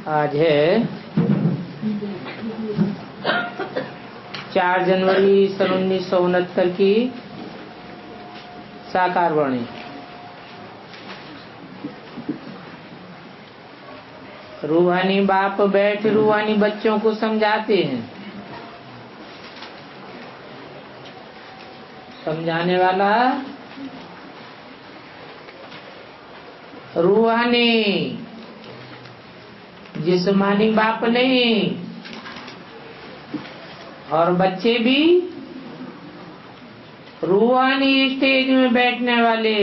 आज है 4 जनवरी सन 1969 की साकार वाणी। रूहानी बाप बैठ रूहानी बच्चों को समझाते हैं। समझाने वाला रूहानी, जिस्मानी बाप नहीं। और बच्चे भी रूहानी स्टेज में बैठने वाले,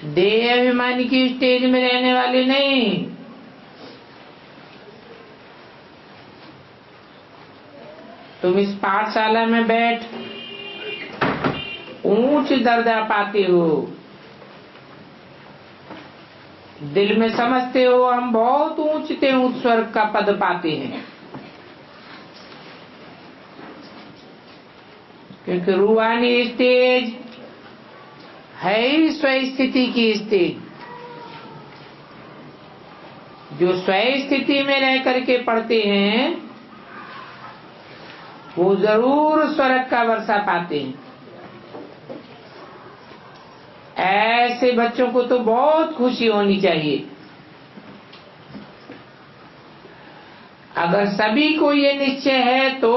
देह अभिमानी की स्टेज में रहने वाले नहीं। तुम इस पाठशाला में बैठ ऊंच दर्जा पाते हो, दिल में समझते हो हम बहुत ऊंचते ऊंच स्वर्ग का पद पाते हैं, क्योंकि रूहानी स्टेज है ही स्वस्थिति की स्थिति। जो स्वस्थिति में रह करके पढ़ते हैं वो जरूर स्वर्ग का वर्षा पाते हैं। ऐसे बच्चों को तो बहुत खुशी होनी चाहिए। अगर सभी को ये निश्चय है तो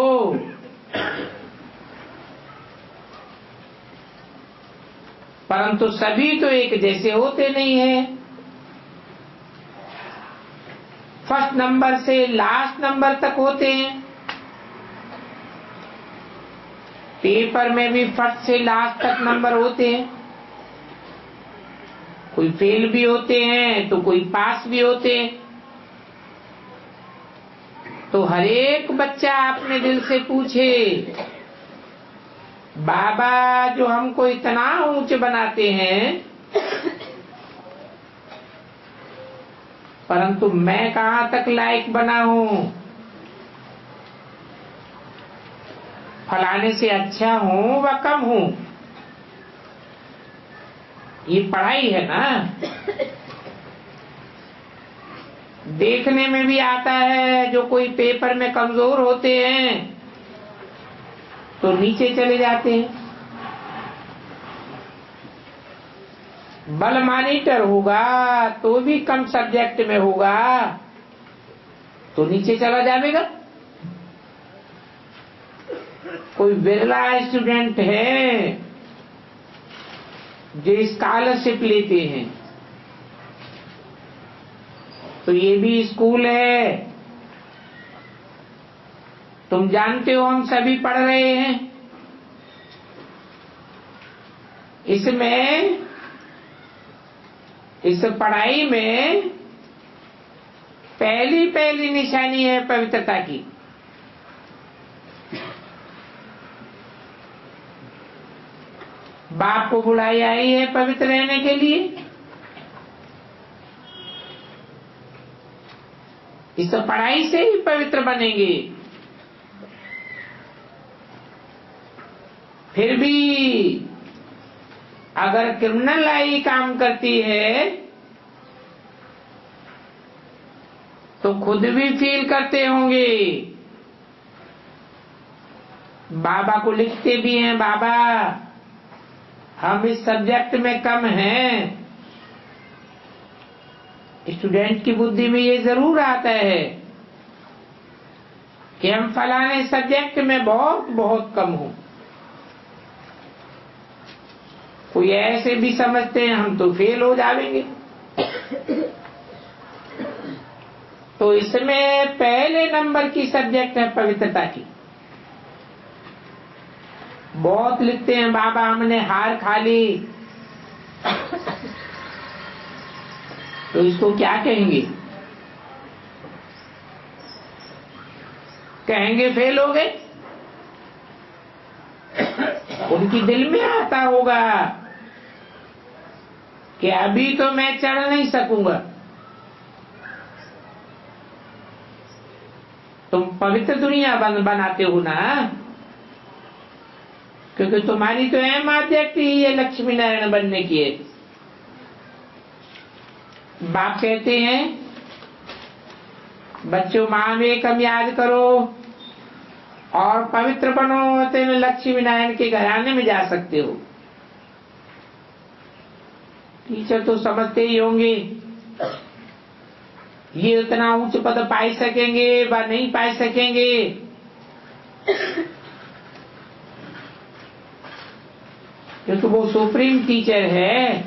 परंतु सभी तो एक जैसे होते नहीं है। फर्स्ट नंबर से लास्ट नंबर तक होते हैं। पेपर में भी फर्स्ट से लास्ट तक नंबर होते हैं। कोई फेल भी होते हैं तो कोई पास भी होते हैं। तो हर एक बच्चा अपने दिल से पूछे, बाबा जो हमको इतना ऊंच बनाते हैं, परंतु मैं कहाँ तक लायक बना हूँ? फलाने से अच्छा हूँ व कम हूँ? ये पढ़ाई है ना। देखने में भी आता है जो कोई पेपर में कमजोर होते हैं तो नीचे चले जाते हैं। बल मॉनिटर होगा तो भी कम सब्जेक्ट में होगा तो नीचे चला जाएगा। कोई बिरला स्टूडेंट है जो स्कॉलरशिप लेते हैं, तो ये भी स्कूल है। तुम जानते हो हम सभी पढ़ रहे हैं। इसमें इस पढ़ाई में पहली निशानी है पवित्रता की। बाप को बुलाई आई है पवित्र रहने के लिए। इस पढ़ाई से ही पवित्र बनेंगे। फिर भी अगर क्रिमिनल आई काम करती है तो खुद भी फील करते होंगे। बाबा को लिखते भी हैं, बाबा हम इस सब्जेक्ट में कम हैं। स्टूडेंट की बुद्धि में ये जरूर आता है कि हम फलाने सब्जेक्ट में बहुत कम हो। कोई ऐसे भी समझते हैं हम तो फेल हो जाएंगे। तो इसमें पहले नंबर की सब्जेक्ट है पवित्रता की। बहुत लिखते हैं, बाबा हमने हार खा ली, तो इसको क्या कहेंगे? कहेंगे फेल हो गए। उनकी दिल में आता होगा कि अभी तो मैं चढ़ नहीं सकूंगा। तुम पवित्र दुनिया बनाते हो ना, क्योंकि तुम्हारी तो अहम आदत ही है लक्ष्मी नारायण बनने की है। बाप कहते हैं बच्चों, मामेकम याद करो और पवित्र बनो, तेरे लक्ष्मी नारायण के घराने में जा सकते हो। टीचर तो समझते ही होंगे ये उतना उच्च पद पा सकेंगे व नहीं पा सकेंगे। क्योंकि वो सुप्रीम टीचर है।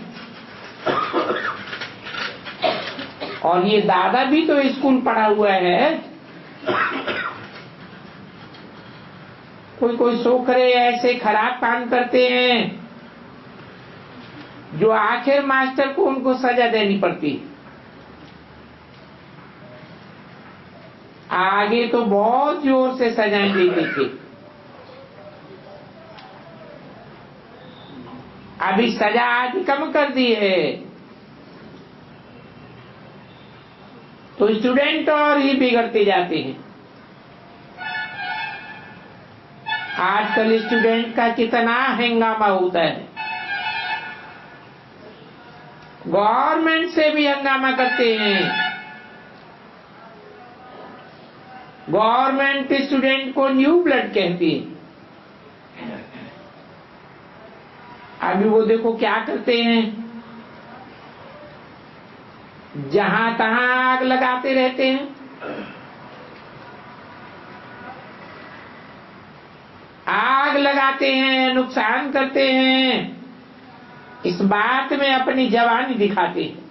और ये दादा भी तो स्कूल पढ़ा हुआ है। कोई छोकरे ऐसे खराब काम करते हैं जो आखिर मास्टर को उनको सजा देनी पड़ती। आगे तो बहुत जोर से सजाएं देते थे, अभी सजा आदि कम कर दी है। तो स्टूडेंट और ही बिगड़ते जाते हैं। आजकल स्टूडेंट का कितना हंगामा होता है, गवर्नमेंट से भी हंगामा करते हैं। गवर्नमेंट स्टूडेंट को न्यू ब्लड कहती है। अभी वो देखो क्या करते हैं, जहां तहां आग लगाते रहते हैं। आग लगाते हैं, नुकसान करते हैं, इस बात में अपनी जवानी दिखाते हैं।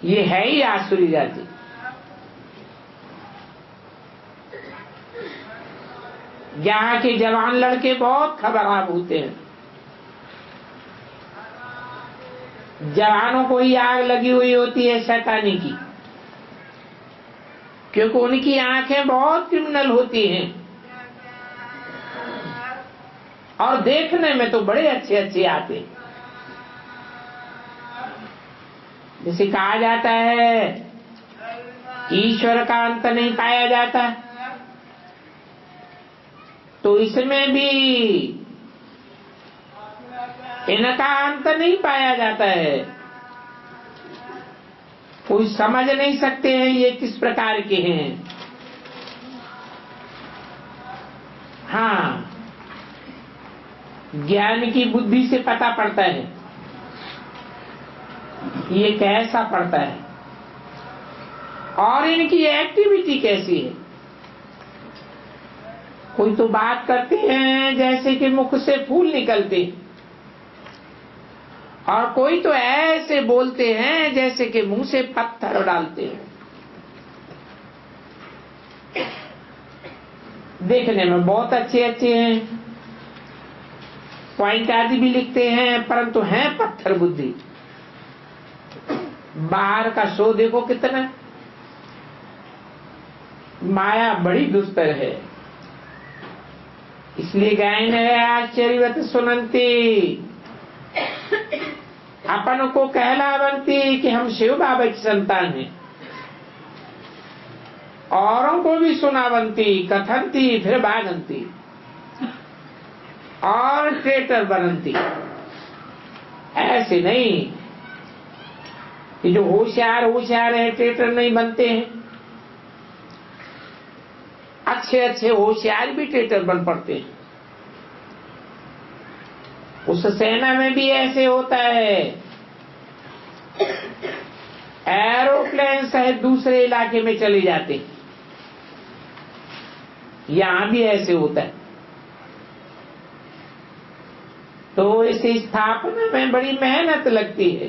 ये है ही आसुरी जाति। यहाँ के जवान लड़के बहुत खराब होते हैं। जवानों को ही आग लगी हुई होती है शैतानी की, क्योंकि उनकी आंखें बहुत क्रिमिनल होती हैं और देखने में तो बड़े अच्छे अच्छे आते हैं। जैसे कहा जाता है ईश्वर का अंत नहीं पाया जाता, तो इसमें भी इनका अंत नहीं पाया जाता है। कोई समझ नहीं सकते हैं ये किस प्रकार के हैं। हाँ, ज्ञान की बुद्धि से पता पड़ता है ये कैसा पड़ता है और इनकी एक्टिविटी कैसी है। कोई तो बात करते हैं जैसे कि मुख से फूल निकलते, और कोई तो ऐसे बोलते हैं जैसे कि मुंह से पत्थर डालते हैं। देखने में बहुत अच्छे अच्छे हैं, पॉइंट आदि भी लिखते हैं, परंतु हैं पत्थर बुद्धि। बाहर का शो देखो कितना, माया बड़ी दुस्तर है। इसलिए गायन है आश्चर्यवत सुनंती, अपन को कहलावंती कि हम शिव बाबा की संतान हैं। औरों को भी सुनावंती, कथंती फिर भागंती और ट्रेटर बनती। ऐसे नहीं कि जो होशियार होशियार है ट्रेटर नहीं बनते हैं, अच्छे अच्छे होशियार भी ट्रेटर बन पड़ते हैं। उस सेना में भी ऐसे होता है, एरोप्लेन सहित दूसरे इलाके में चले जाते, यहां भी ऐसे होता है। तो इस स्थापना में बड़ी मेहनत लगती है।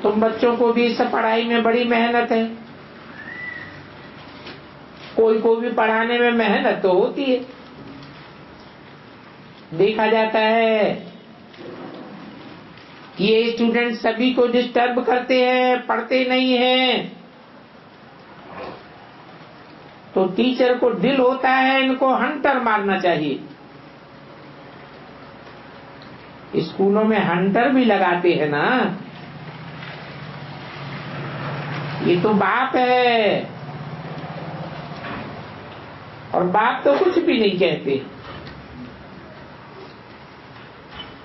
तुम बच्चों को भी इस पढ़ाई में बड़ी मेहनत है। कोई को भी पढ़ाने में मेहनत तो होती है। देखा जाता है कि ये स्टूडेंट सभी को डिस्टर्ब करते हैं, पढ़ते नहीं हैं। तो टीचर को दिल होता है इनको हंटर मारना चाहिए। स्कूलों में हंटर भी लगाते हैं ना, ये तो बाप है, और बाप तो कुछ भी नहीं कहते।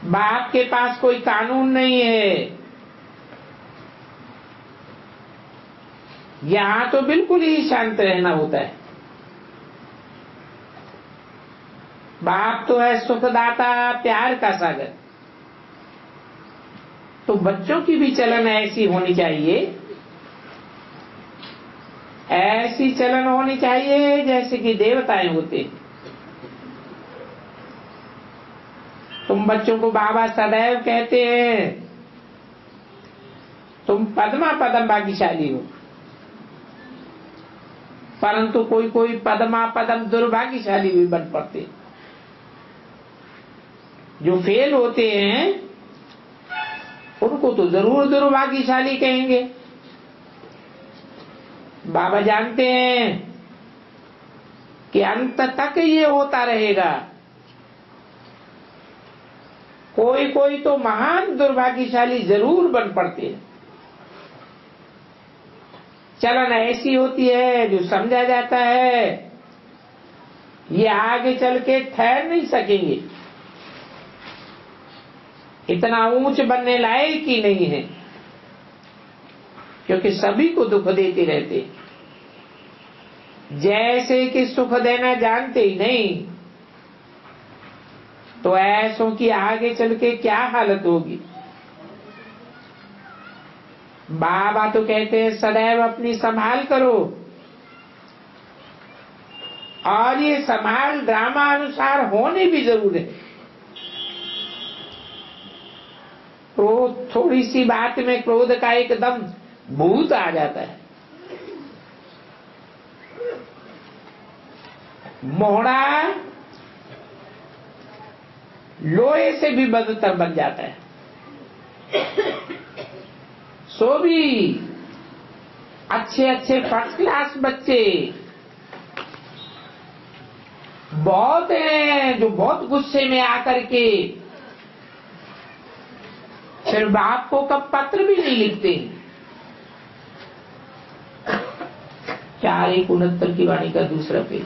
बाप के पास कोई कानून नहीं है, यहाँ तो बिल्कुल ही शांत रहना होता है। बाप तो है सुखदाता, प्यार का सागर। तो बच्चों की भी चलन ऐसी होनी चाहिए, ऐसी चलन होनी चाहिए जैसे कि देवताएं होते। तुम बच्चों को बाबा सदैव कहते हैं तुम पद्मा पदम भाग्यशाली हो, परंतु कोई कोई पद्मा पदम दुर्भाग्यशाली भी बन पड़ते। जो फेल होते हैं उनको तो जरूर दुर्भाग्यशाली कहेंगे। बाबा जानते हैं कि अंत तक ये होता रहेगा। कोई कोई तो महान दुर्भाग्यशाली जरूर बन पड़ते हैं। चलन ऐसी होती है जो समझा जाता है ये आगे चल के ठहर नहीं सकेंगे, इतना ऊंच बनने लायक ही नहीं है, क्योंकि सभी को दुख देते रहते। जैसे कि सुख देना जानते ही नहीं, तो ऐसों की आगे चल के क्या हालत होगी। बाबा तो कहते हैं सदैव अपनी संभाल करो, और ये संभाल ड्रामा अनुसार होनी भी जरूर है। क्रोध, थोड़ी सी बात में क्रोध का एकदम भूत आ जाता है। मोहड़ा लोहे से भी बदतर बन जाता है। सो भी अच्छे अच्छे फर्स्ट क्लास बच्चे बहुत हैं जो बहुत गुस्से में आकर के फिर बाप को कब पत्र भी नहीं लिखते। 4:69 की वाणी का दूसरा पेज।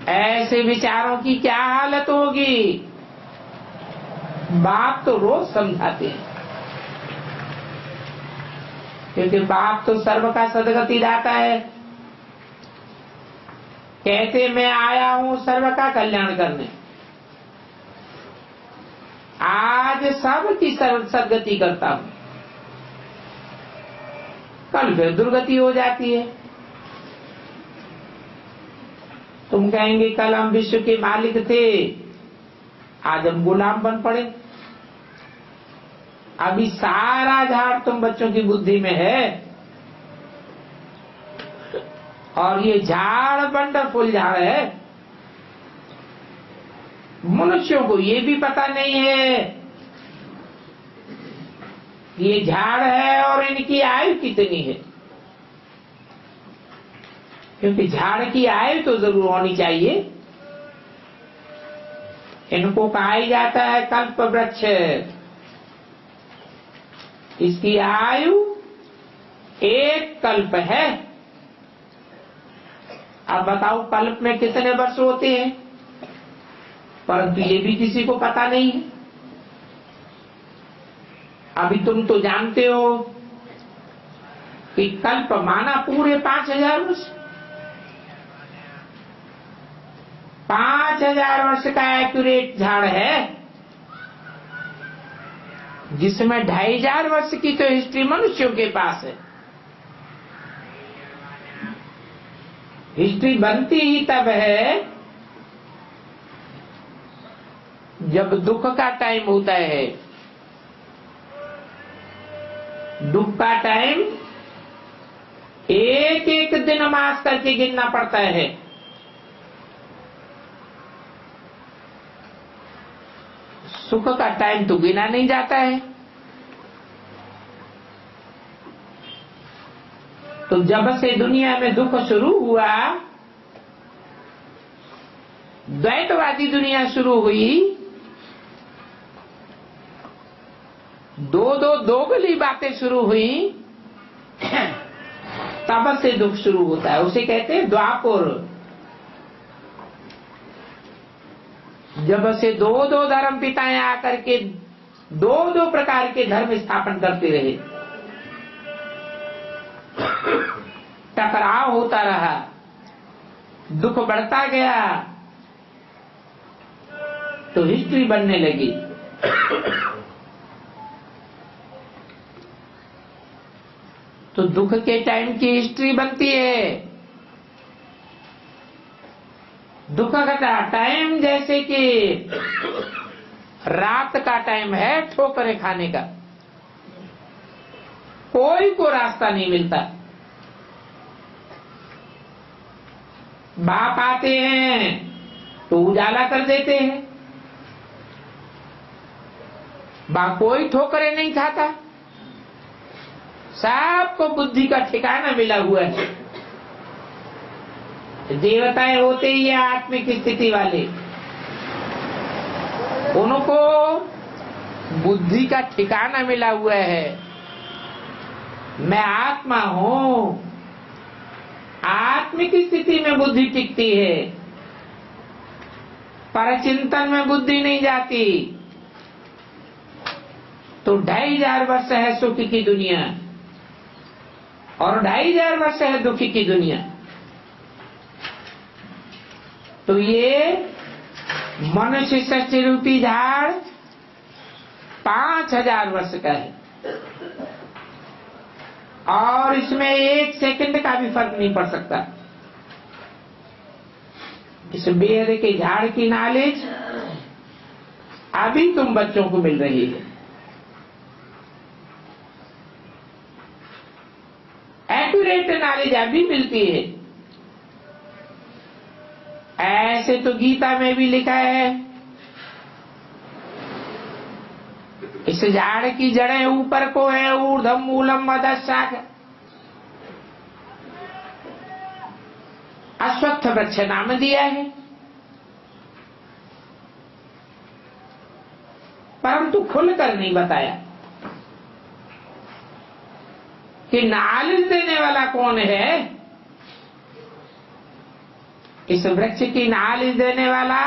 ऐसे विचारों की क्या हालत होगी। बाप तो रोज समझाते हैं, क्योंकि बाप तो सर्व का सदगति दाता है। कहते मैं आया हूं सर्व का कल्याण करने। आज सब की सदगति करता हूं, कल फिर दुर्गति हो जाती है। तुम कहेंगे कल हम विश्व के मालिक थे, आज हम गुलाम बन पड़े। अभी सारा झाड़ तुम बच्चों की बुद्धि में है, और ये झाड़ वंडरफुल झाड़ है। मनुष्यों को ये भी पता नहीं है ये झाड़ है और इनकी आयु कितनी है, क्योंकि झाड़ की आयु तो जरूर होनी चाहिए। इनको कहा जाता है कल्प वृक्ष। इसकी आयु 1 कल्प है। अब बताओ कल्प में कितने वर्ष होते हैं, परंतु ये भी किसी को पता नहीं है। अभी तुम तो जानते हो कि कल्प माना पूरे 5000 वर्ष। 5000 वर्ष का एक्यूरेट झाड़ है, जिसमें 2500 वर्ष की तो हिस्ट्री मनुष्यों के पास है। हिस्ट्री बनती ही तब है जब दुख का टाइम होता है। दुख का टाइम एक एक दिन मास करके गिनना पड़ता है। सुख का टाइम तो गिना नहीं जाता है। तो जब से दुनिया में दुख शुरू हुआ, द्वैतवादी दुनिया शुरू हुई, दो दोगली बातें शुरू हुई, तब से दुख शुरू होता है। उसे कहते हैं द्वापर। जब से दो धर्म पिताएं आकर के दो प्रकार के धर्म स्थापन करते रहे, टकराव होता रहा, दुख बढ़ता गया, तो हिस्ट्री बनने लगी। तो दुख के टाइम की हिस्ट्री बनती है। दुख का टाइम जैसे कि रात का टाइम है ठोकरें खाने का, कोई को रास्ता नहीं मिलता। बाप आते हैं तो उजाला कर देते हैं, बाप कोई ठोकरें नहीं खाता, सबको बुद्धि का ठिकाना मिला हुआ है। देवताएं होते ही है आत्मिक स्थिति वाले, उनको बुद्धि का ठिकाना मिला हुआ है। मैं आत्मा हूं, आत्मिक स्थिति में बुद्धि टिकती है, पर चिंतन में बुद्धि नहीं जाती। तो 2500 वर्ष है सुख की दुनिया और 2500 वर्ष है दुखी की दुनिया। तो ये मनुष्य सृष्टि रूपी झाड़ 5000 वर्ष का है और इसमें 1 सेकंड का भी फर्क नहीं पड़ सकता। इस बेर के झाड़ की नॉलेज अभी तुम बच्चों को मिल रही है। एक्यूरेट नॉलेज अभी मिलती है। ऐसे तो गीता में भी लिखा है, इस झाड़ की जड़ें ऊपर को है, ऊर्ध्वम मूलम अधशाख। अश्वत्थ वृक्ष नाम दिया है, परंतु खुलकर नहीं बताया कि नॉलेज देने वाला कौन है। इस वृक्ष की नॉलेज देने वाला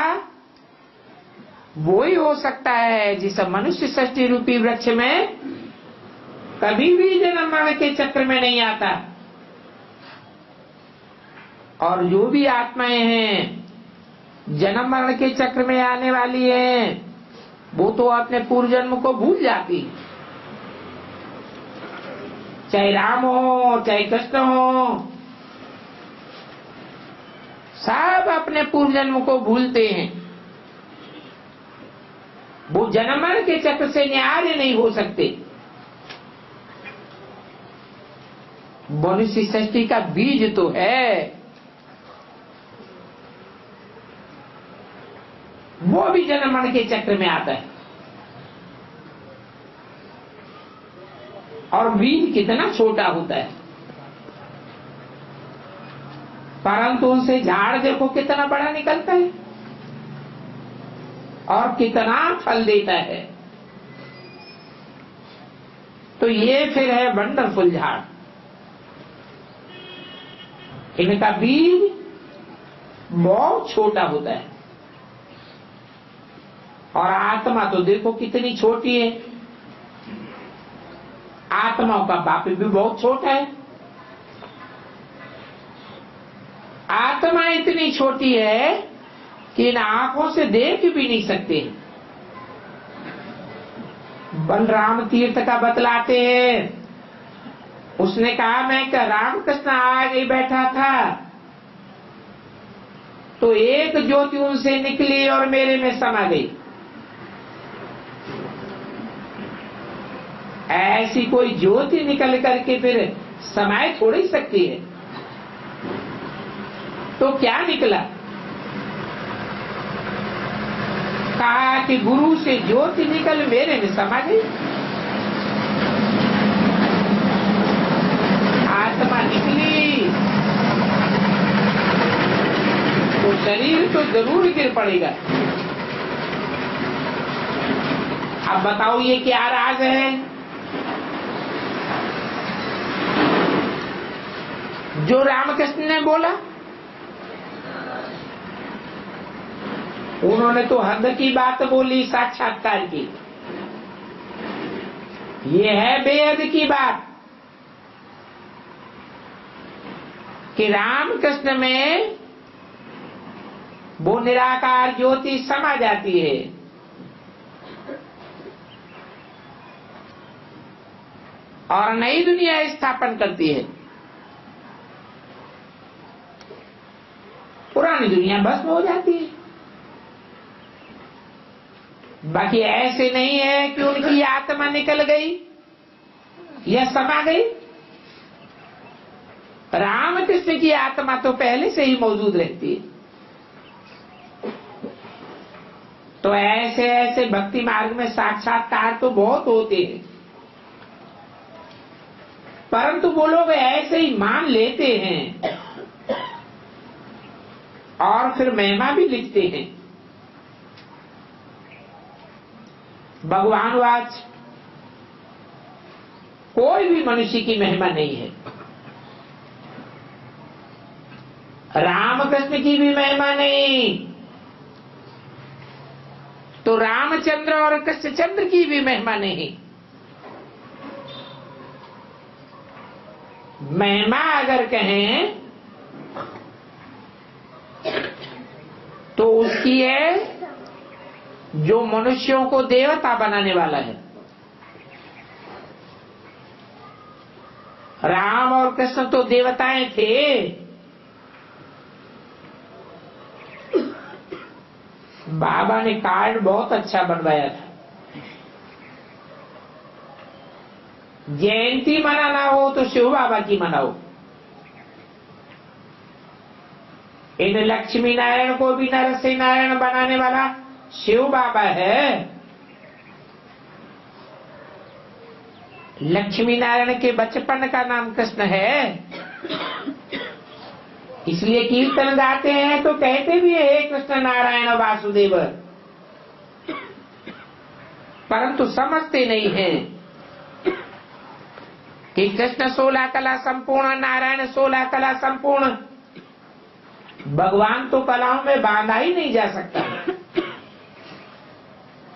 वो ही हो सकता है जिस मनुष्य सृष्टि रूपी वृक्ष में कभी भी जन्म मरण के चक्र में नहीं आता। और जो भी आत्माएं हैं जन्म मरण के चक्र में आने वाली हैं, वो तो अपने पूर्व जन्म को भूल जाती, चाहे राम हो चाहे कृष्ण हो, सब अपने पूर्व जन्म को भूलते हैं। वो जन्म मरण के चक्र से न्याय नहीं हो सकते। मनुष्य सृष्टि का बीज तो है, वो भी जन्म मरण के चक्र में आता है। और बीज कितना छोटा होता है, परंतु उनसे झाड़ देखो कितना बड़ा निकलता है और कितना फल देता है। तो ये फिर है वंडरफुल झाड़। इनका बीज बहुत छोटा होता है और आत्मा तो देखो कितनी छोटी है। आत्माओं का बाप भी बहुत छोटा है। आत्मा इतनी छोटी है कि इन आंखों से देख भी नहीं सकते। बलराम तीर्थ का बतलाते हैं, उसने कहा मैं रामकृष्ण आगे बैठा था तो एक ज्योति उनसे निकली और मेरे में समा गई। ऐसी कोई ज्योति निकल करके फिर समाये थोड़ी सकती है। तो क्या निकला? कहा कि गुरु से ज्योति निकल मेरे में समा गई। आत्मा निकली तो शरीर तो जरूर गिर पड़ेगा। अब बताओ ये क्या राज है जो रामकृष्ण ने बोला? उन्होंने तो हद की बात बोली, साक्षात्कार की। ये है बेहद की बात। कि राम कृष्ण में वो निराकार ज्योति समा जाती है और नई दुनिया स्थापन करती है। पुरानी दुनिया भस्म हो जाती है। बाकी ऐसे नहीं है कि उनकी आत्मा निकल गई या समा गई। रामकृष्ण की आत्मा तो पहले से ही मौजूद रहती है। तो ऐसे ऐसे भक्ति मार्ग में साक्षात्कार तो बहुत होते हैं, परंतु वो लोग ऐसे ही मान लेते हैं और फिर महिमा भी लिखते हैं। भगवान वाच कोई भी मनुष्य की महिमा नहीं है। रामकृष्ण की भी महिमा नहीं तो रामचंद्र और कृष्णचंद्र की भी महिमा नहीं। महिमा अगर कहें तो उसकी है जो मनुष्यों को देवता बनाने वाला है। राम और कृष्ण तो देवताएं थे, बाबा ने कार्ड बहुत अच्छा बनवाया था। जयंती मनाना हो तो शिव बाबा की मनाओ। इन लक्ष्मी नारायण को भी नरसिंह नारायण बनाने वाला शिव बाबा है। लक्ष्मी नारायण के बचपन का नाम कृष्ण है, इसलिए कीर्तन गाते हैं तो कहते भी है हे कृष्ण नारायण वासुदेव, परंतु समझते नहीं है कि कृष्ण 16 कला संपूर्ण, नारायण 16 कला संपूर्ण। भगवान तो कलाओं में बांधा ही नहीं जा सकता।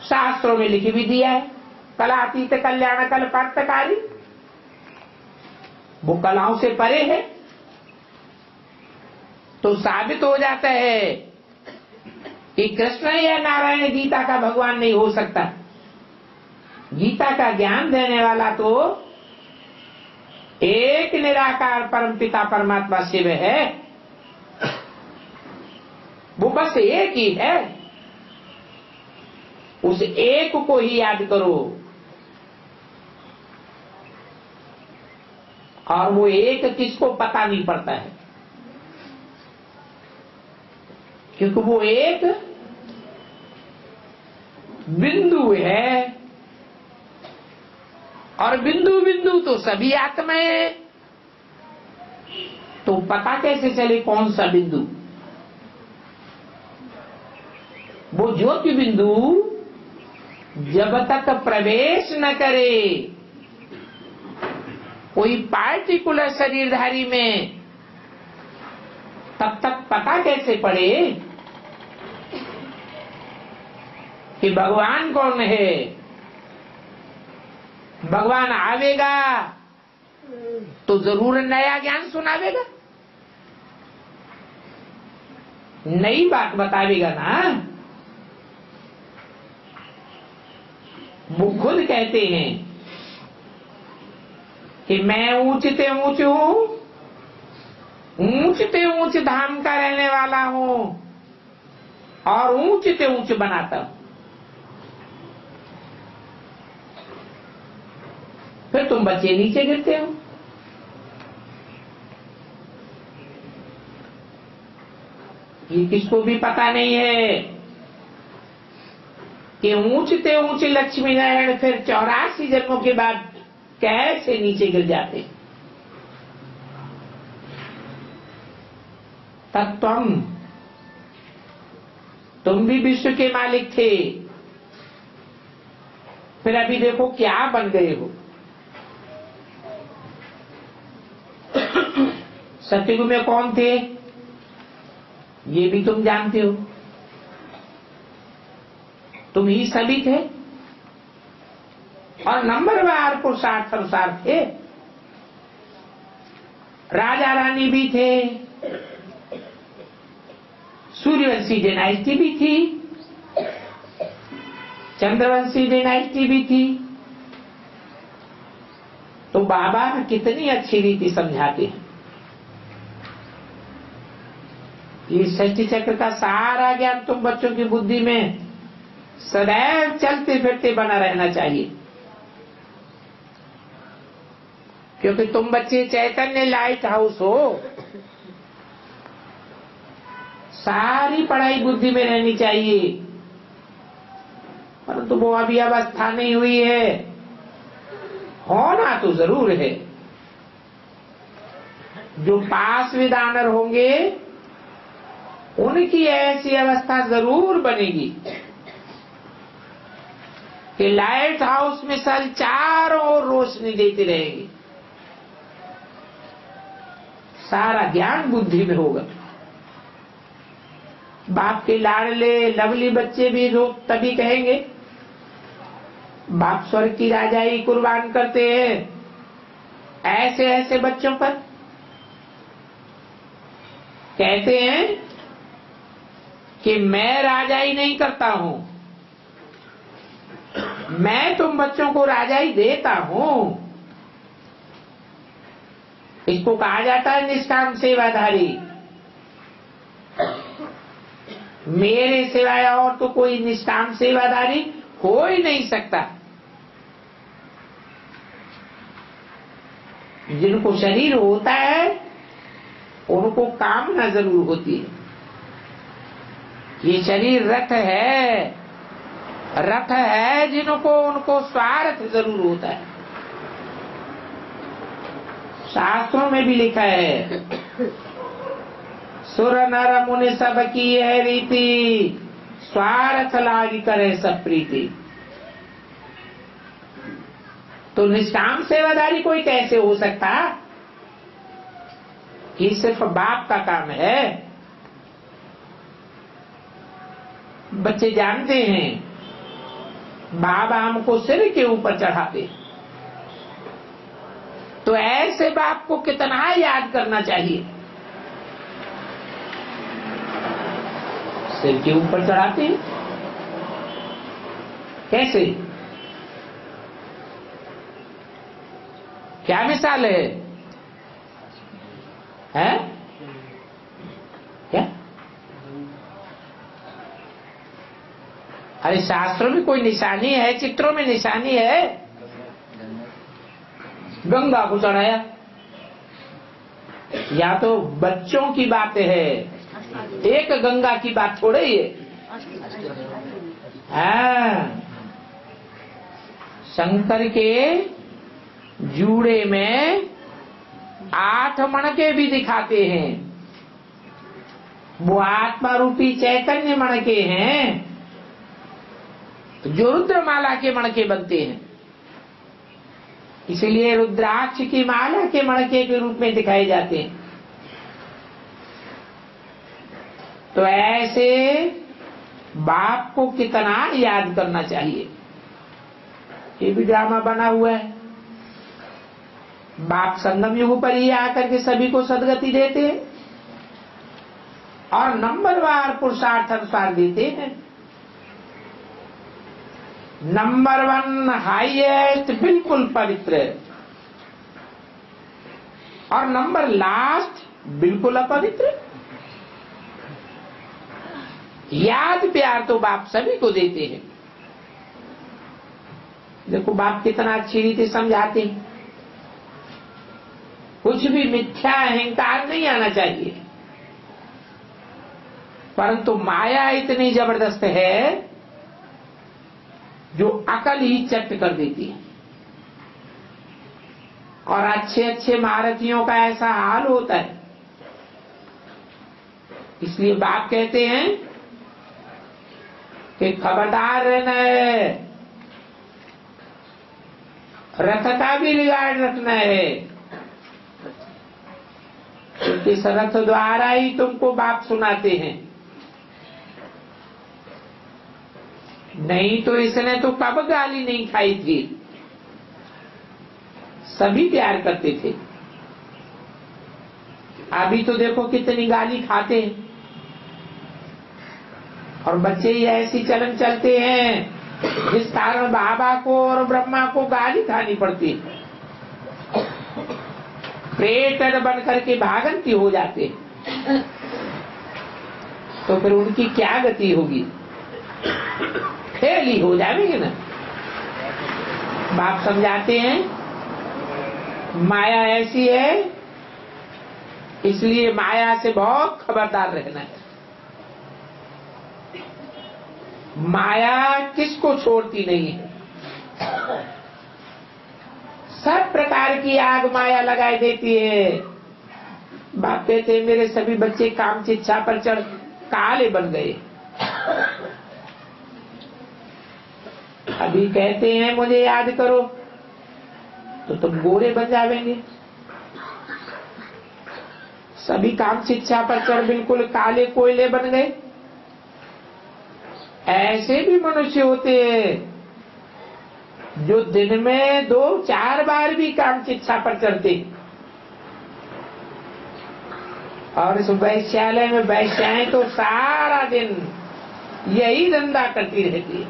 शास्त्रों में लिख भी दिया है कलातीत कल्याण कल्पांतकारी, वो कलाओं से परे है। तो साबित हो जाता है कि कृष्ण या नारायण गीता का भगवान नहीं हो सकता। गीता का ज्ञान देने वाला तो एक निराकार परम पिता परमात्मा शिव है, वो बस एक ही है। उस एक को ही याद करो और वो एक किसको पता नहीं पड़ता है, क्योंकि वो एक बिंदु है और बिंदु बिंदु तो सभी आत्माएं। तो पता कैसे चले कौन सा बिंदु? वो ज्योति बिंदु जब तक प्रवेश न करे कोई पार्टिकुलर शरीरधारी में, तब तक पता कैसे पड़े कि भगवान कौन है। भगवान आवेगा तो जरूर नया ज्ञान सुनावेगा, नई बात बतावेगा ना। वो खुद कहते हैं कि मैं ऊंचते ऊंच हूं, ऊंचते ऊंच धाम का रहने वाला हूं और ऊंचते ऊंच बनाता हूं। फिर तुम बच्चे नीचे गिरते हो। ये किसको भी पता नहीं है कि ऊंचते ऊंचे लक्ष्मी नारायण फिर 84 जन्मों के बाद कैसे नीचे गिर जाते। तत्वम, तुम भी विश्व के मालिक थे, फिर अभी देखो क्या बन गए हो। सतयुग में कौन थे ये भी तुम जानते हो, तुम ही सभी थे और नंबरवार पुरुषार्थ अनुसार थे। राजा रानी भी थे, सूर्यवंशी डायनेस्टी भी थी, चंद्रवंशी डायनेस्टी भी थी। तो बाबा कितनी अच्छी रीति समझाते हैं। ये षष्ठी चक्र का सारा ज्ञान तुम बच्चों की बुद्धि में सदैव चलते फिरते बना रहना चाहिए, क्योंकि तुम बच्चे चैतन्य लाइट हाउस हो। सारी पढ़ाई बुद्धि में रहनी चाहिए, परंतु वो अभी अवस्था नहीं हुई है। होना तो जरूर है। जो पास विदानर होंगे उनकी ऐसी अवस्था जरूर बनेगी कि लाइट हाउस में सल चारों ओर रोशनी देती रहेगी। सारा ज्ञान बुद्धि में होगा। बाप के लाडले लवली बच्चे भी लोग तभी कहेंगे बाप स्वर्ग की राजाई कुर्बान करते हैं। ऐसे ऐसे बच्चों पर कहते हैं कि मैं राजाई नहीं करता हूं, मैं तुम बच्चों को राजाई देता हूं। इसको कहा जाता है निष्काम सेवाधारी। मेरे सिवाय और तो कोई निष्काम सेवाधारी हो ही नहीं सकता। जिनको शरीर होता है उनको कामना जरूर होती है। ये शरीर रथ है जिनको उनको स्वार्थ जरूर होता है। शास्त्रों में भी लिखा है सुर नर मुनि सब की है रीति, स्वार्थ लागी करे सब प्रीति। तो निष्काम सेवादारी कोई कैसे हो सकता? ये सिर्फ बाप का काम है। बच्चे जानते हैं बाबा हमको सिर के ऊपर चढ़ाते, तो ऐसे बाप को कितना याद करना चाहिए। सिर के ऊपर चढ़ाते हैं कैसे? क्या मिसाल है? हैं? क्या? अरे शास्त्रों में कोई निशानी है, चित्रों में निशानी है। गंगा को चढ़ाया, या तो बच्चों की बात है, एक गंगा की बात थोड़े ही है। शंकर के जूड़े में 8 मणके भी दिखाते हैं। वो आत्मा रूपी चैतन्य मणके हैं जो रुद्रमाला के मणके बनते हैं। इसलिए रुद्राक्ष की माला के मणके के रूप में दिखाए जाते हैं। तो ऐसे बाप को कितना याद करना चाहिए। ये भी ड्रामा बना हुआ है। बाप संगम युग पर ही आकर के सभी को सदगति देते हैं और नंबरवार पुरुषार्थ अनुसार देते हैं। नंबर 1 हाईएस्ट बिल्कुल पवित्र, और नंबर लास्ट बिल्कुल अपवित्र। याद प्यार तो बाप सभी को देते हैं। देखो बाप कितना अच्छी रीति समझाते हैं। कुछ भी मिथ्या अहंकार नहीं आना चाहिए, परंतु माया इतनी जबरदस्त है जो अकल ही चट कर देती है। और अच्छे अच्छे महारथियों का ऐसा हाल होता है। इसलिए बाप कहते हैं कि खबरदार रहना है, रथ का भी रिगार्ड रखना है, क्योंकि इस रथ द्वारा ही तुमको बाप सुनाते हैं। नहीं तो इसने तो कब गाली नहीं खाई थी। सभी प्यार करते थे। अभी तो देखो कितनी गाली खाते हैं, और बच्चे ही ऐसी चलन चलते हैं जिस कारण बाबा को और ब्रह्मा को गाली खानी पड़ती है। प्रेटर बन करके भागंती हो जाते हैं, तो फिर उनकी क्या गति होगी? फेल ही हो जाएंगे ना। बाप समझाते हैं माया ऐसी है, इसलिए माया से बहुत खबरदार रहना है। माया किसको छोड़ती नहीं है, सब प्रकार की आग माया लगाई देती है। बाप कहते हैं मेरे सभी बच्चे काम चिच्छा पर चढ़ काले बन गए। अभी कहते हैं मुझे याद करो, तो तुम गोरे बन जाएंगे। सभी काम शिक्षा पर चढ़ बिल्कुल काले कोयले बन गए। ऐसे भी मनुष्य होते हैं जो दिन में 2-4 बार भी काम शिक्षा पर चढ़ते, और इस वैश्यालय में वैश्याएं तो सारा दिन यही धंधा करती रहती है,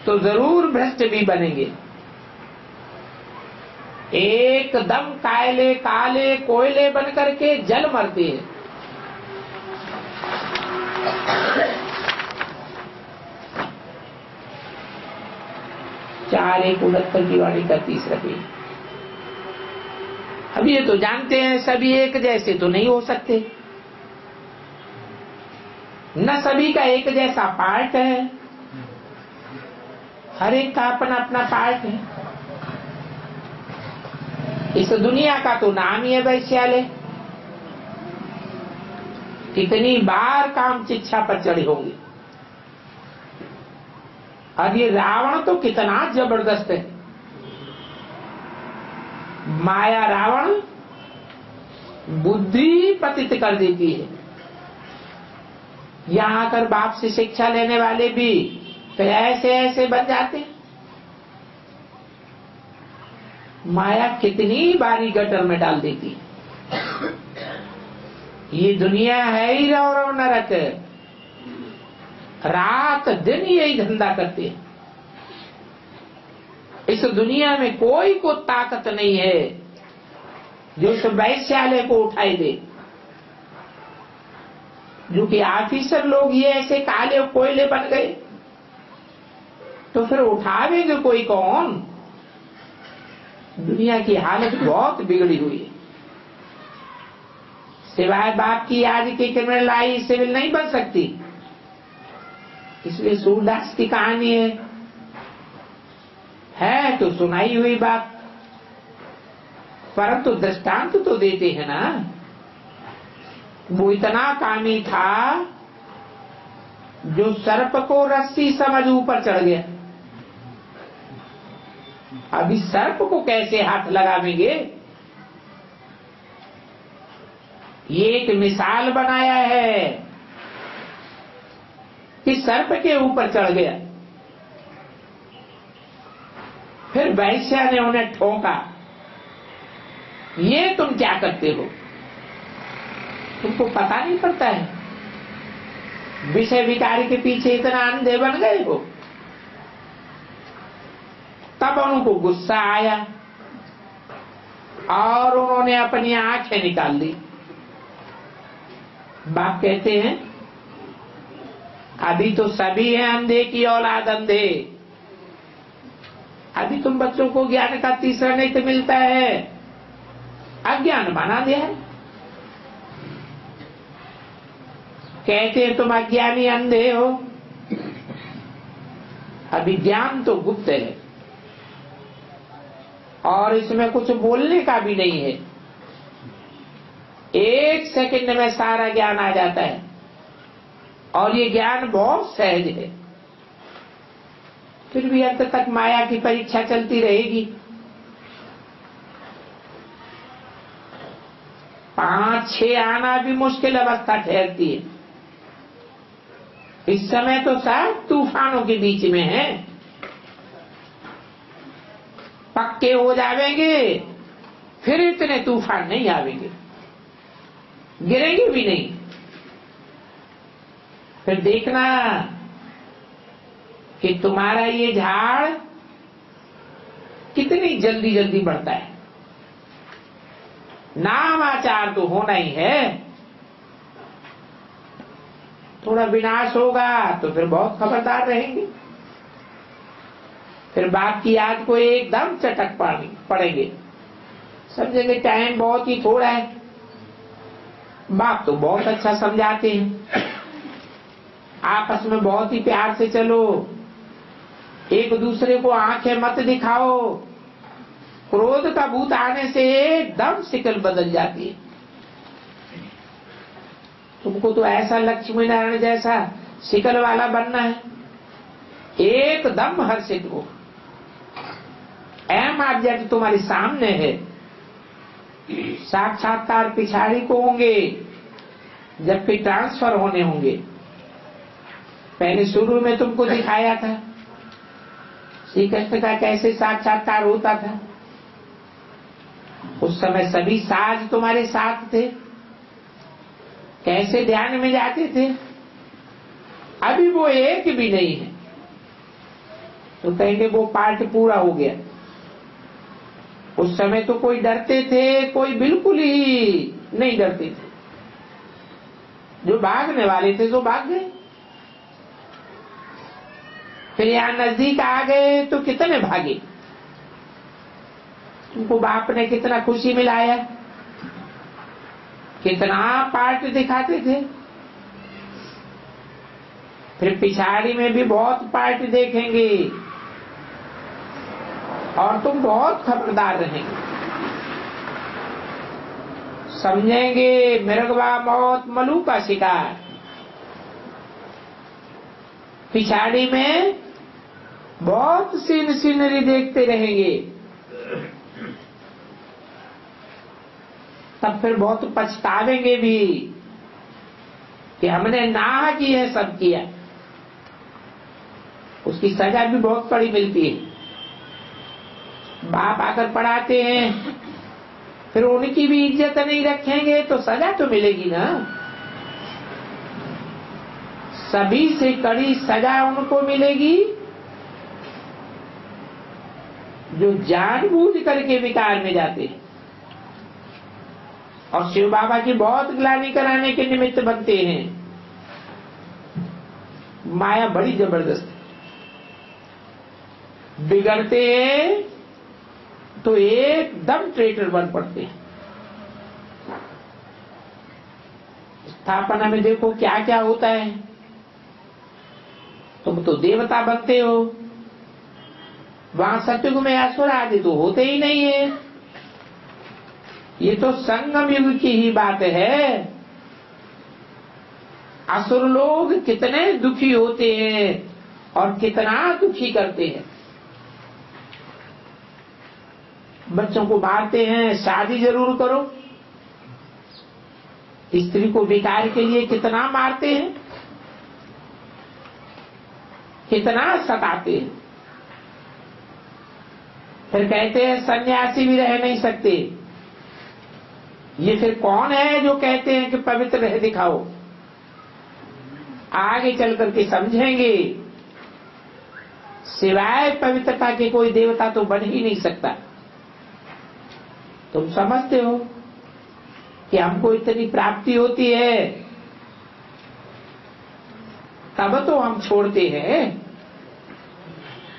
तो जरूर भ्रष्ट भी बनेंगे। एकदम काले काले कोयले बन करके जल मरते हैं। चार एक 69 की वाणी का 30 रखिए। अब ये तो जानते हैं सभी एक जैसे तो नहीं हो सकते, न सभी का एक जैसा पार्ट है, हर एक का अपना अपना पार्ट है। इस दुनिया का तो नाम ही है वैश्यालय। कितनी बार काम शिक्षा पर चढ़े होंगे। अब ये रावण तो कितना जबरदस्त है। माया रावण बुद्धि पतित कर देती है। यहां आकर बाप से शिक्षा लेने वाले भी तो ऐसे ऐसे बन जाते हैं। माया कितनी बारी गटर में डाल देती है। ये दुनिया है ही रव नरक, रात दिन यही धंधा करते हैं। इस दुनिया में कोई को ताकत नहीं है जो इस वैश्यालय को उठाई दे। जो कि ऑफिसर लोग ये ऐसे काले कोयले बन गए, तो फिर उठावेंगे कोई कौन? दुनिया की हालत बहुत बिगड़ी हुई है। सिवाय बाप की आज की क्रिमिनल लाई सिविल नहीं बन सकती। इसलिए सूरदास की कहानी है तो सुनाई हुई बात, परंतु दृष्टांत तो देते हैं ना। वो इतना कामी था जो सर्प को रस्सी समझ ऊपर चढ़ गया। अभी सर्प को कैसे हाथ लगावेंगे? ये एक मिसाल बनाया है कि सर्प के ऊपर चढ़ गया। फिर वैश्या ने उन्हें ठोका, ये तुम क्या करते हो? तुमको पता नहीं पड़ता है? विषय विकारी के पीछे इतना अंधे बन गए हो। तब उनको गुस्सा आया और उन्होंने अपनी आंखें निकाल ली। बाप कहते हैं अभी तो सभी हैं अंधे की औलाद अंधे। अभी तुम बच्चों को ज्ञान का तीसरा नहीं तो मिलता है, अज्ञान बना दिया है। कहते हैं तुम अज्ञानी अंधे हो। अभी ज्ञान तो गुप्त है और इसमें कुछ बोलने का भी नहीं है। 1 सेकंड में सारा ज्ञान आ जाता है और ये ज्ञान बहुत सहज है। फिर भी अंत तक माया की परीक्षा चलती रहेगी। 5-6 आना भी मुश्किल अवस्था ठहरती है। इस समय तो सब तूफानों के बीच में है। पक्के हो जाएंगे फिर इतने तूफान नहीं आवेंगे, गिरेंगे भी नहीं। फिर देखना कि तुम्हारा ये झाड़ कितनी जल्दी जल्दी बढ़ता है। नामाचार तो होना ही है। थोड़ा विनाश होगा तो फिर बहुत खबरदार रहेंगे, फिर बाप की याद को एकदम चटक पड़ेंगे, समझेंगे टाइम बहुत ही थोड़ा है। बाप तो बहुत अच्छा समझाते हैं, आपस में बहुत ही प्यार से चलो, एक दूसरे को आंखें मत दिखाओ। क्रोध का भूत आने से एकदम शिकल बदल जाती है। तुमको तो ऐसा लक्ष्मी नारायण जैसा शिकल वाला बनना है, एकदम हर्षित हो। अहम ऑब्जेक्ट तुम्हारे सामने है, साक्षात्कार पिछाड़ी को होंगे जबकि ट्रांसफर होने होंगे। पहले शुरू में तुमको दिखाया था श्री कृष्ण का कैसे साक्षात्कार होता था। उस समय सभी साज तुम्हारे साथ थे, कैसे ध्यान में जाते थे। अभी वो एक भी नहीं है तो कहेंगे वो पार्ट पूरा हो गया। उस समय तो कोई डरते थे, कोई बिल्कुल ही नहीं डरते थे। जो भागने वाले थे तो भाग गए। फिर यहाँ नजदीक आ गए तो कितने भागे। तुमको बाप ने कितना खुशी मिलाया, कितना पार्ट दिखाते थे। फिर पिछाड़ी में भी बहुत पार्ट देखेंगे और तुम बहुत खबरदार रहेंगे, समझेंगे मृगवा मौत मलू का शिकार। पिछाड़ी में बहुत सीनरी देखते रहेंगे, तब फिर बहुत पछतावेंगे भी कि हमने ना की है सब किया। उसकी सजा भी बहुत बड़ी मिलती है। बाप आकर पढ़ाते हैं, फिर उनकी भी इज्जत नहीं रखेंगे तो सजा तो मिलेगी ना। सभी से कड़ी सजा उनको मिलेगी जो जानबूझ करके विकार में जाते हैं और शिव बाबा की बहुत ग्लानि कराने के निमित्त बनते हैं। माया बड़ी जबरदस्त, बिगड़ते हैं तो एकदम ट्रेटर बन पड़ते हैं। स्थापना में देखो क्या क्या होता है। तुम तो देवता बनते हो, वहां सत्युग में असुर आदि तो होते ही नहीं है। ये तो संगम युग की ही बात है। असुर लोग कितने दुखी होते हैं और कितना दुखी करते हैं। बच्चों को मारते हैं, शादी जरूर करो। स्त्री को विकार के लिए कितना मारते हैं, कितना सताते हैं। फिर कहते हैं सन्यासी भी रह नहीं सकते। ये फिर कौन है जो कहते हैं कि पवित्र रह दिखाओ। आगे चल करके समझेंगे सिवाय पवित्रता के कोई देवता तो बन ही नहीं सकता। तुम समझते हो कि हमको इतनी प्राप्ति होती है तब तो हम छोड़ते हैं।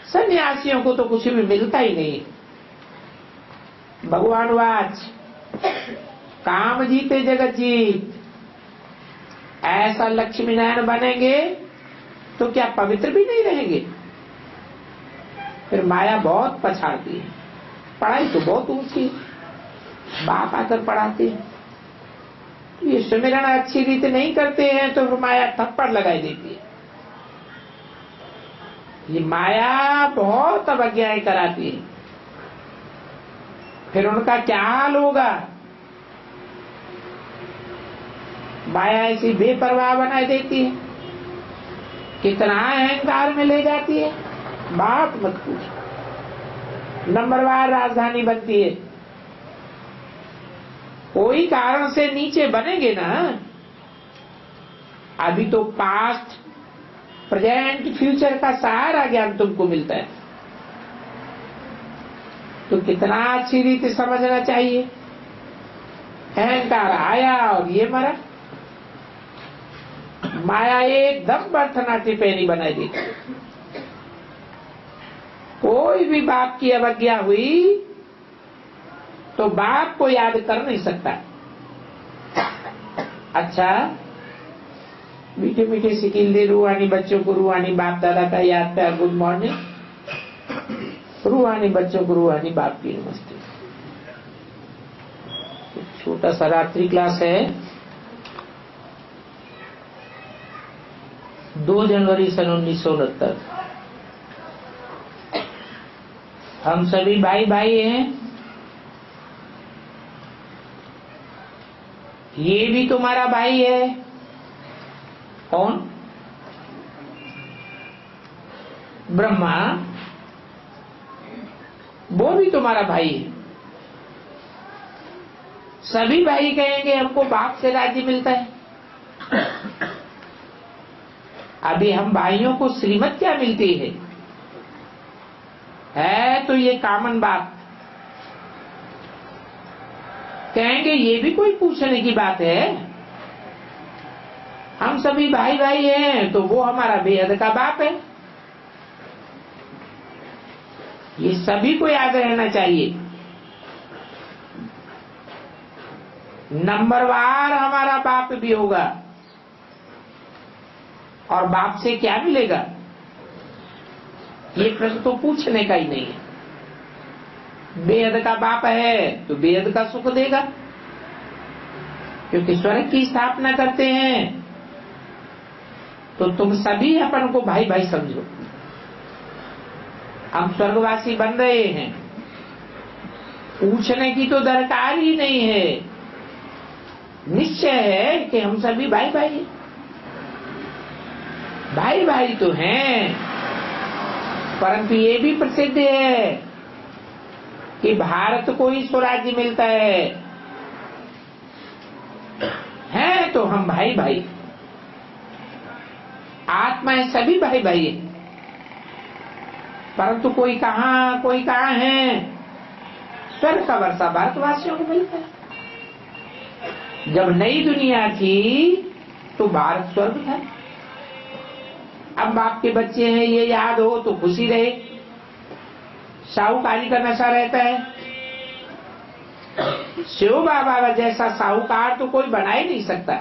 सन्यासियों को तो कुछ भी मिलता ही नहीं। भगवान वाच काम जीते जगत जीत। ऐसा लक्ष्मी नारायण बनेंगे तो क्या पवित्र भी नहीं रहेंगे। फिर माया बहुत पछाड़ती है। पढ़ाई तो बहुत ऊंची, बाप आकर पढ़ाते हैं। ये सुमिरन अच्छी रीति नहीं करते हैं तो फिर माया थप्पड़ लगाई देती है। ये माया बहुत अवज्ञाएं कराती है। फिर उनका क्या हाल होगा। माया ऐसी बेपरवाह बना देती है, कितना अहंकार में ले जाती है, बात मत पूछो। नंबरवार राजधानी बनती है। कोई कारण से नीचे बनेंगे ना। अभी तो पास्ट, प्रेजेंट, फ्यूचर का सारा ज्ञान तुमको मिलता है, तो कितना अच्छी रीति समझना चाहिए। अहंकार आया और ये मरा। माया एकदम बर्थनाट्यपेनी बनाई दी। कोई भी बाप की अवज्ञा हुई तो बाप को याद कर नहीं सकता। अच्छा, मीठे मीठे सिकिल दे रूहानी बच्चों को रूहानी बाप दादा का याद प्यार गुड मॉर्निंग, रूहानी बच्चों को रूहानी बाप की नमस्ते। छोटा सा रात्रि क्लास है, 2 जनवरी सन 1969। हम सभी भाई भाई हैं। ये भी तुम्हारा भाई है। कौन? ब्रह्मा। वो भी तुम्हारा भाई है। सभी भाई कहेंगे हमको बाप से राज्य मिलता है। अभी हम भाइयों को श्रीमत क्या मिलती है तो ये कॉमन बात। कहेंगे ये भी कोई पूछने की बात है। हम सभी भाई भाई हैं तो वो हमारा बेहद का बाप है। ये सभी को याद रहना चाहिए। नंबरवार हमारा बाप भी होगा। और बाप से क्या मिलेगा ये प्रश्न तो पूछने का ही नहीं है। बेहद का बाप है तो बेहद का सुख देगा, क्योंकि स्वर्ग की स्थापना करते हैं। तो तुम सभी अपन को भाई भाई समझो। हम स्वर्गवासी बन रहे हैं, पूछने की तो दरकार ही नहीं है। निश्चय है कि हम सभी भाई भाई हैं। भाई भाई तो हैं, परंतु ये भी प्रसिद्ध है कि भारत को ही स्वराज्य मिलता है तो हम भाई भाई। आत्माएं सभी भाई भाई है, परंतु कोई कहाँ है। स्वर्ग का वर्षा भारतवासियों को मिलता है। जब नई दुनिया थी तो भारत स्वर्ग था। अब बाप के बच्चे हैं ये याद हो तो खुशी रहे। साहूकारी का नशा रहता है। शिव बाबा जैसा साहूकार तो कोई बना ही नहीं सकता।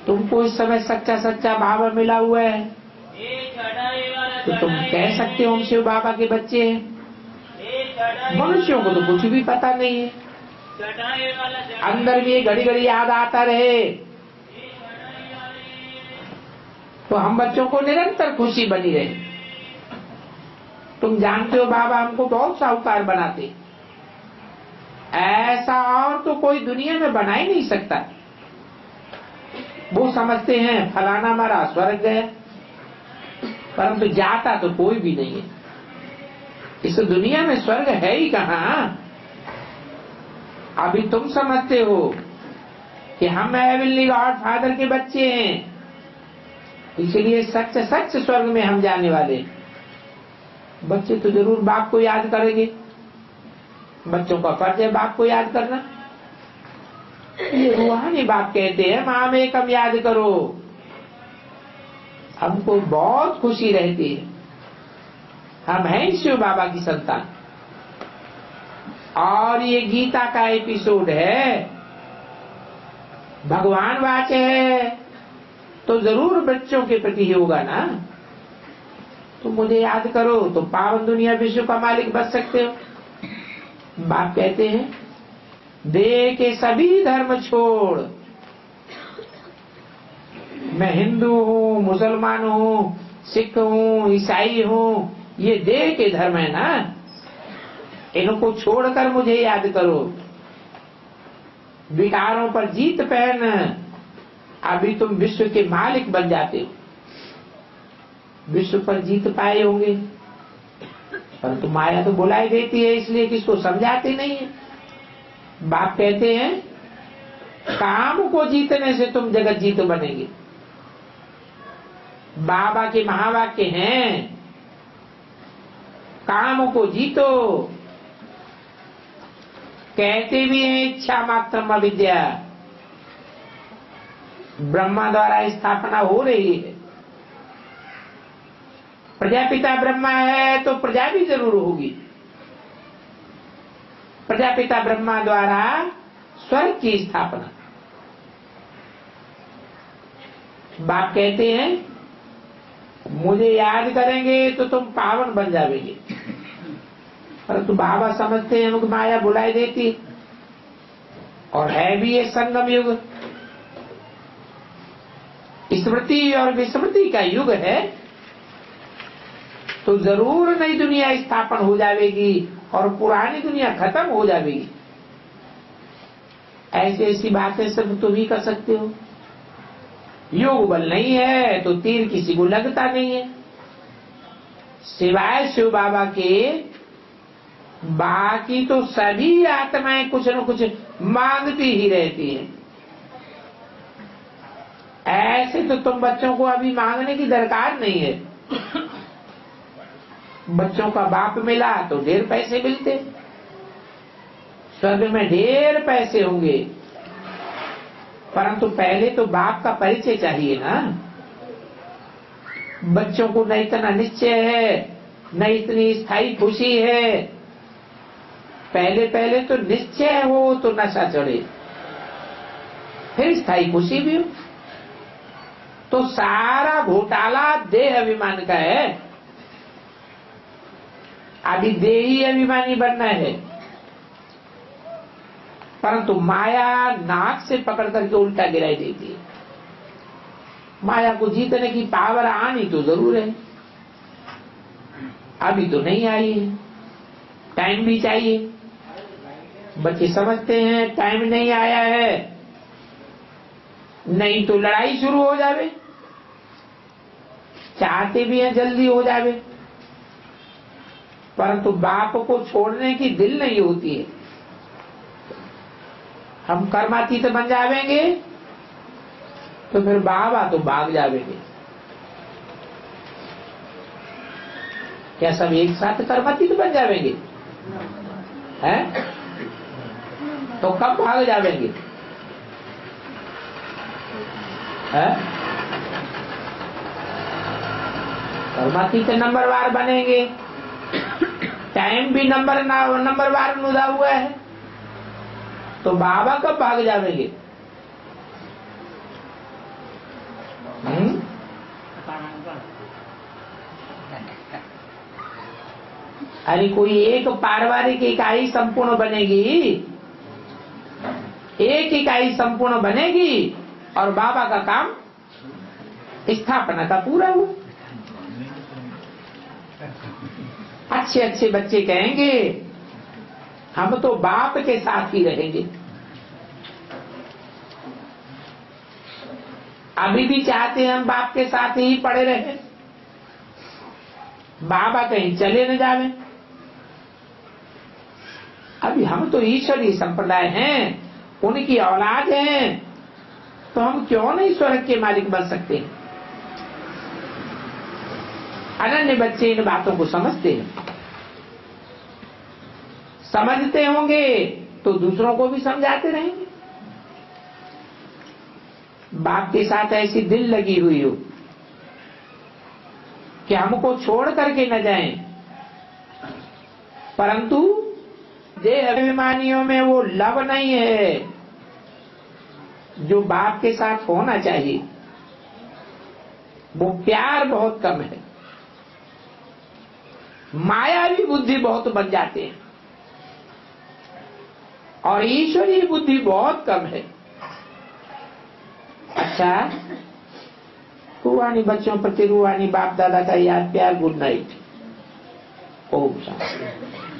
तुमको इस समय सच्चा सच्चा भाव मिला हुआ है तो तुम कह सकते हो हम शिव बाबा के बच्चे हैं। मनुष्यों को तो कुछ भी पता नहीं है। अंदर भी घड़ी घड़ी याद आता रहे तो हम बच्चों को निरंतर खुशी बनी रहे। तुम जानते हो बाबा हमको बहुत साहूकार बनाते। ऐसा और तो कोई दुनिया में बना ही नहीं सकता। वो समझते हैं फलाना हमारा स्वर्ग गया, परंतु जाता तो कोई भी नहीं है। इस दुनिया में स्वर्ग है ही कहाँ। अभी तुम समझते हो कि हम हेवनली गॉड फादर के बच्चे हैं, इसलिए सच सच स्वर्ग में हम जाने वाले। बच्चे तो जरूर बाप को याद करेंगे। बच्चों का फर्ज है बाप को याद करना। ये रूहानी बाप कहते हैं माम एकम याद करो। हमको बहुत खुशी रहती है। हम हैं शिव बाबा की संतान। और ये गीता का एपिसोड है, भगवान वाचे है तो जरूर बच्चों के प्रति ही होगा ना। तो मुझे याद करो तो पावन दुनिया विश्व का मालिक बच सकते हो। बाप कहते हैं दे के सभी धर्म छोड़। मैं हिंदू हूँ, मुसलमान हूँ, सिख हूँ, ईसाई हूँ, ये देह के धर्म है ना। इनको छोड़कर मुझे याद करो। विकारों पर जीत पहन, अभी तुम विश्व के मालिक बन जाते हो। विश्व पर जीत पाए होंगे, परंतु माया तो बुलाई देती है, इसलिए किसको समझाते नहीं है। बाप कहते हैं काम को जीतने से तुम जगत जीत बनेंगे। बाबा के महावाक्य हैं, काम को जीतो। कहते भी हैं इच्छा मात्रम अविद्या। ब्रह्मा द्वारा स्थापना हो रही है। प्रजापिता ब्रह्मा है तो प्रजा भी जरूर होगी। प्रजापिता ब्रह्मा द्वारा स्वर्ग की स्थापना। बाप कहते हैं मुझे याद करेंगे तो तुम पावन बन जाओगे। परंतु बाबा समझते हैं मुझे माया बुलाई देती, और है भी ये संगम युग, स्मृति और विस्मृति का युग है। तो जरूर नई दुनिया स्थापन हो जाएगी और पुरानी दुनिया खत्म हो जाएगी। ऐसी ऐसी बातें सब तुम ही कर सकते हो। योग बल नहीं है तो तीर किसी को लगता नहीं है। सिवाय शिव बाबा के बाकी तो सभी आत्माएं कुछ न कुछ मांगती ही रहती हैं। ऐसे तो तुम बच्चों को अभी मांगने की दरकार नहीं है। बच्चों का बाप मिला तो ढेर पैसे मिलते, स्वर्ग में ढेर पैसे होंगे, परंतु पहले तो बाप का परिचय चाहिए ना। बच्चों को न इतना निश्चय है, न इतनी स्थायी खुशी है। पहले पहले तो निश्चय हो तो नशा चढ़े, फिर स्थायी खुशी भी हो। तो सारा घोटाला देह अभिमान का है। अभी देही अभिमानी बनना है, परंतु माया नाक से पकड़ करके उल्टा गिराई देती है। माया को जीतने की पावर आनी तो जरूर है, अभी तो नहीं आई है, टाइम भी चाहिए। बच्चे समझते हैं टाइम नहीं आया है, नहीं तो लड़ाई शुरू हो जावे। चाहते भी हैं जल्दी हो जावे, परंतु बाप को छोड़ने की दिल नहीं होती है। हम कर्मातीत बन जावेंगे तो फिर बाबा तो भाग जावेंगे। क्या सब एक साथ कर्मातीत बन जावेंगे? हैं? तो कब भाग जावेंगे? हैं? कर्मातीत नंबरवार बनेंगे, टाइम भी नंबरवार नुदा हुआ है, तो बाबा कब भाग जावेंगे? अरे कोई एक पारिवारिक इकाई संपूर्ण बनेगी, एक इकाई संपूर्ण बनेगी और बाबा का काम स्थापना का पूरा हुआ। अच्छे अच्छे बच्चे कहेंगे हम तो बाप के साथ ही रहेंगे। अभी भी चाहते हैं हम बाप के साथ ही पड़े रहे, बाबा कहीं चले न जावे। अभी हम तो ईश्वरीय संप्रदाय हैं, उनकी औलाद हैं, तो हम क्यों नहीं स्वर्ग के मालिक बन सकते? अनन्य बच्चे इन बातों को समझते हैं। समझते होंगे तो दूसरों को भी समझाते रहेंगे। बाप के साथ ऐसी दिल लगी हुई हो कि हमको छोड़ करके न जाएं, परंतु देह अभिमानियों में वो लव नहीं है जो बाप के साथ होना चाहिए। वो प्यार बहुत कम है, मायावी बुद्धि बहुत बन जाते हैं और ईश्वरीय बुद्धि बहुत कम है। अच्छा, रूहानी बच्चों प्रति रूहानी बाप दादा का याद प्यार। Good night. ओम शांति।